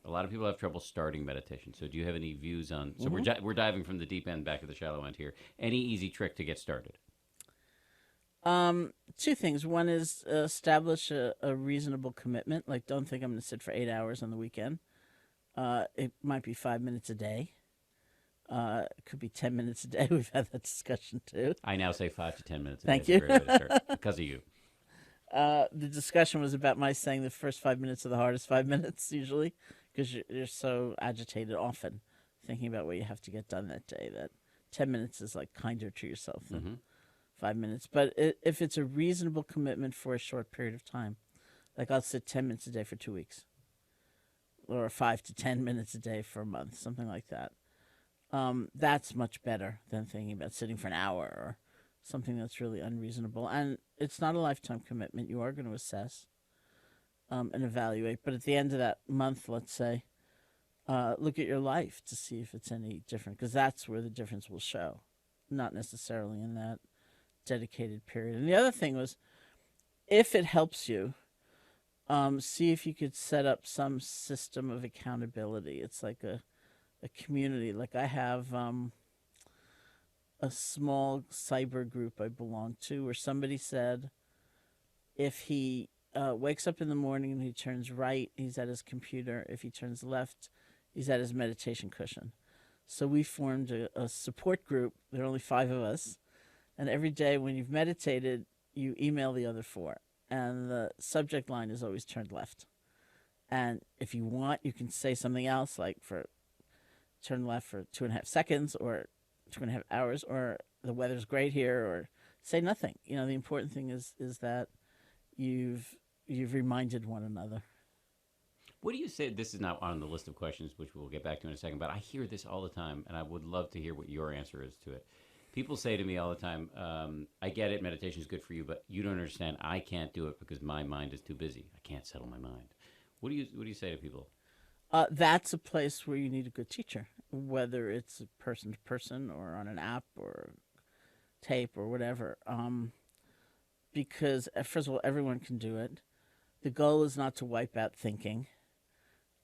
A lot of people have trouble starting meditation. So do you have any views on? So Hmm. we're diving from the deep end back to the shallow end here. Any easy trick to get started? Two things. One is establish a reasonable commitment. Like, don't think I'm going to sit for 8 hours on the weekend. It might be 5 minutes a day. It could be 10 minutes a day. We've had that discussion too. I now say 5 to 10 minutes a day Thank is a you. great way to start because of you. The discussion was about my saying the first 5 minutes are the hardest 5 minutes usually because you're so agitated often thinking about what you have to get done that day that 10 minutes is like kinder to yourself than Hmm. 5 minutes. But if it's a reasonable commitment for a short period of time, like I'll sit 10 minutes a day for 2 weeks or 5 to 10 minutes a day for a month, something like that. That's much better than thinking about sitting for an hour or something that's really unreasonable. And it's not a lifetime commitment. You are going to assess and evaluate. But at the end of that month, let's say, look at your life to see if it's any different, because that's where the difference will show, not necessarily in that dedicated period. And the other thing was, if it helps you, see if you could set up some system of accountability. It's like a community. Like I have a small cyber group I belong to where somebody said if he wakes up in the morning and he turns right, he's at his computer. If he turns left, he's at his meditation cushion. So we formed a support group. There are only 5 of us. And every day when you've meditated, you email the other four. And the subject line is always turned left. And if you want, you can say something else like for turn left for 2.5 seconds or 2.5 hours, or the weather's great here, or say nothing. The important thing is that you've reminded one another. What do you say? This is not on the list of questions, which we'll get back to in a second, but I hear this all the time, and I would love to hear what your answer is to it. People say to me all the time, I get it, meditation is good for you, but you don't understand. I can't do it because my mind is too busy. I can't settle my mind. What do you say to people? That's a place where you need a good teacher, whether it's person to person or on an app or tape or whatever. Because first of all, everyone can do it. The goal is not to wipe out thinking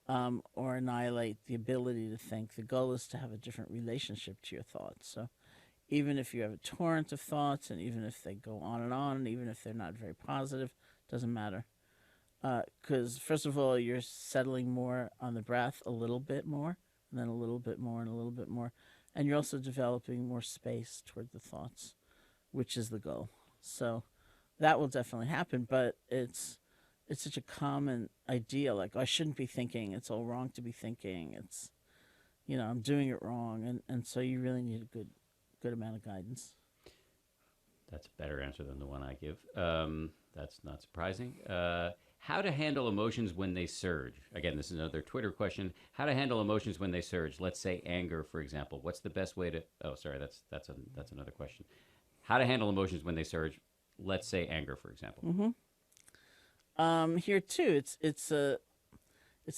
or annihilate the ability to think. The goal is to have a different relationship to your thoughts. So even if you have a torrent of thoughts, and even if they go on, and even if they're not very positive, doesn't matter. Because first of all, you're settling more on the breath, a little bit more, and then a little bit more, and a little bit more, and you're also developing more space toward the thoughts, which is the goal. So that will definitely happen, but it's such a common idea. Like, oh, I shouldn't be thinking. It's all wrong to be thinking. I'm doing it wrong, and so you really need a good amount of guidance. That's a better answer than the one I give. That's not surprising. How to handle emotions when they surge? Again, this is another Twitter question. How to handle emotions when they surge? Let's say anger, for example. What's the best way to? Oh, sorry, that's another question. How to handle emotions when they surge? Let's say anger, for example. Mm-hmm. Here too, it's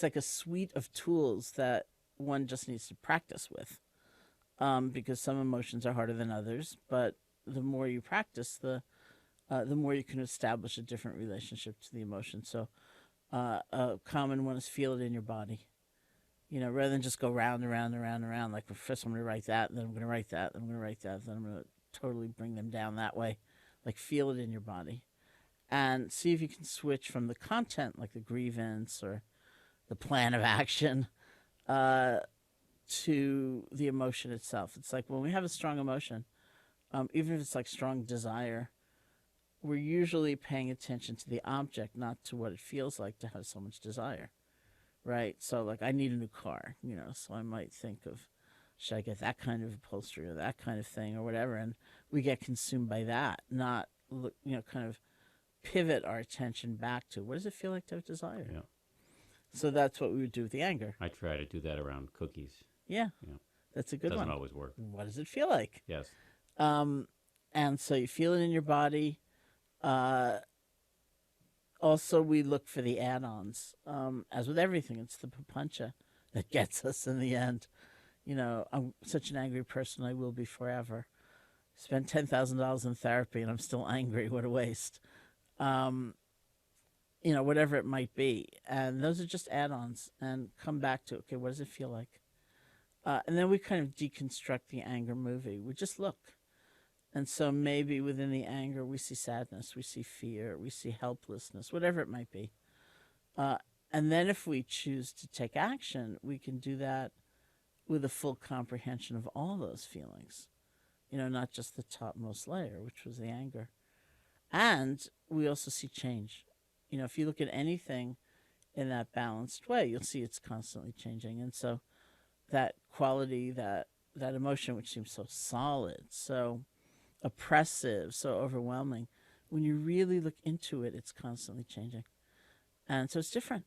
like a suite of tools that one just needs to practice with. Because some emotions are harder than others, but the more you practice, the more you can establish a different relationship to the emotion. So, a common one is feel it in your body. Rather than just go round and round and round and round. Like, first I'm going to write that, and then I'm going to write that, then I'm going to write that, then I'm going to totally bring them down that way. Like, feel it in your body. And see if you can switch from the content, like the grievance or the plan of action, uh, to the emotion itself. It's like when we have a strong emotion, even if it's like strong desire, we're usually paying attention to the object, not to what it feels like to have so much desire, right? So, like, I need a new car, so I might think of, should I get that kind of upholstery or that kind of thing or whatever? And we get consumed by that, not, kind of pivot our attention back to what does it feel like to have desire? Yeah, So that's what we would do with the anger. I try to do that around cookies. Yeah, Yeah, that's a good doesn't one. always work. What does it feel like? Yes. Um, and so you feel it in your body. Uh, Also, we look for the add-ons. As with everything, it's the papancha that gets us in the end. I'm such an angry person. I will be forever. Spent $10,000 in therapy, and I'm still angry. What a waste. Um, whatever it might be. And those are just add ons and come back to, okay, what does it feel like? And then we kind of deconstruct the anger movie. We just look. And so maybe within the anger, we see sadness, we see fear, we see helplessness, whatever it might be. Uh, and then if we choose to take action, we can do that with a full comprehension of all those feelings, not just the topmost layer, which was the anger. And we also see change. If you look at anything in that balanced way, you'll see it's constantly changing. And so that quality, that emotion, which seems so solid, so oppressive, so overwhelming, when you really look into it, it's constantly changing. And so it's different.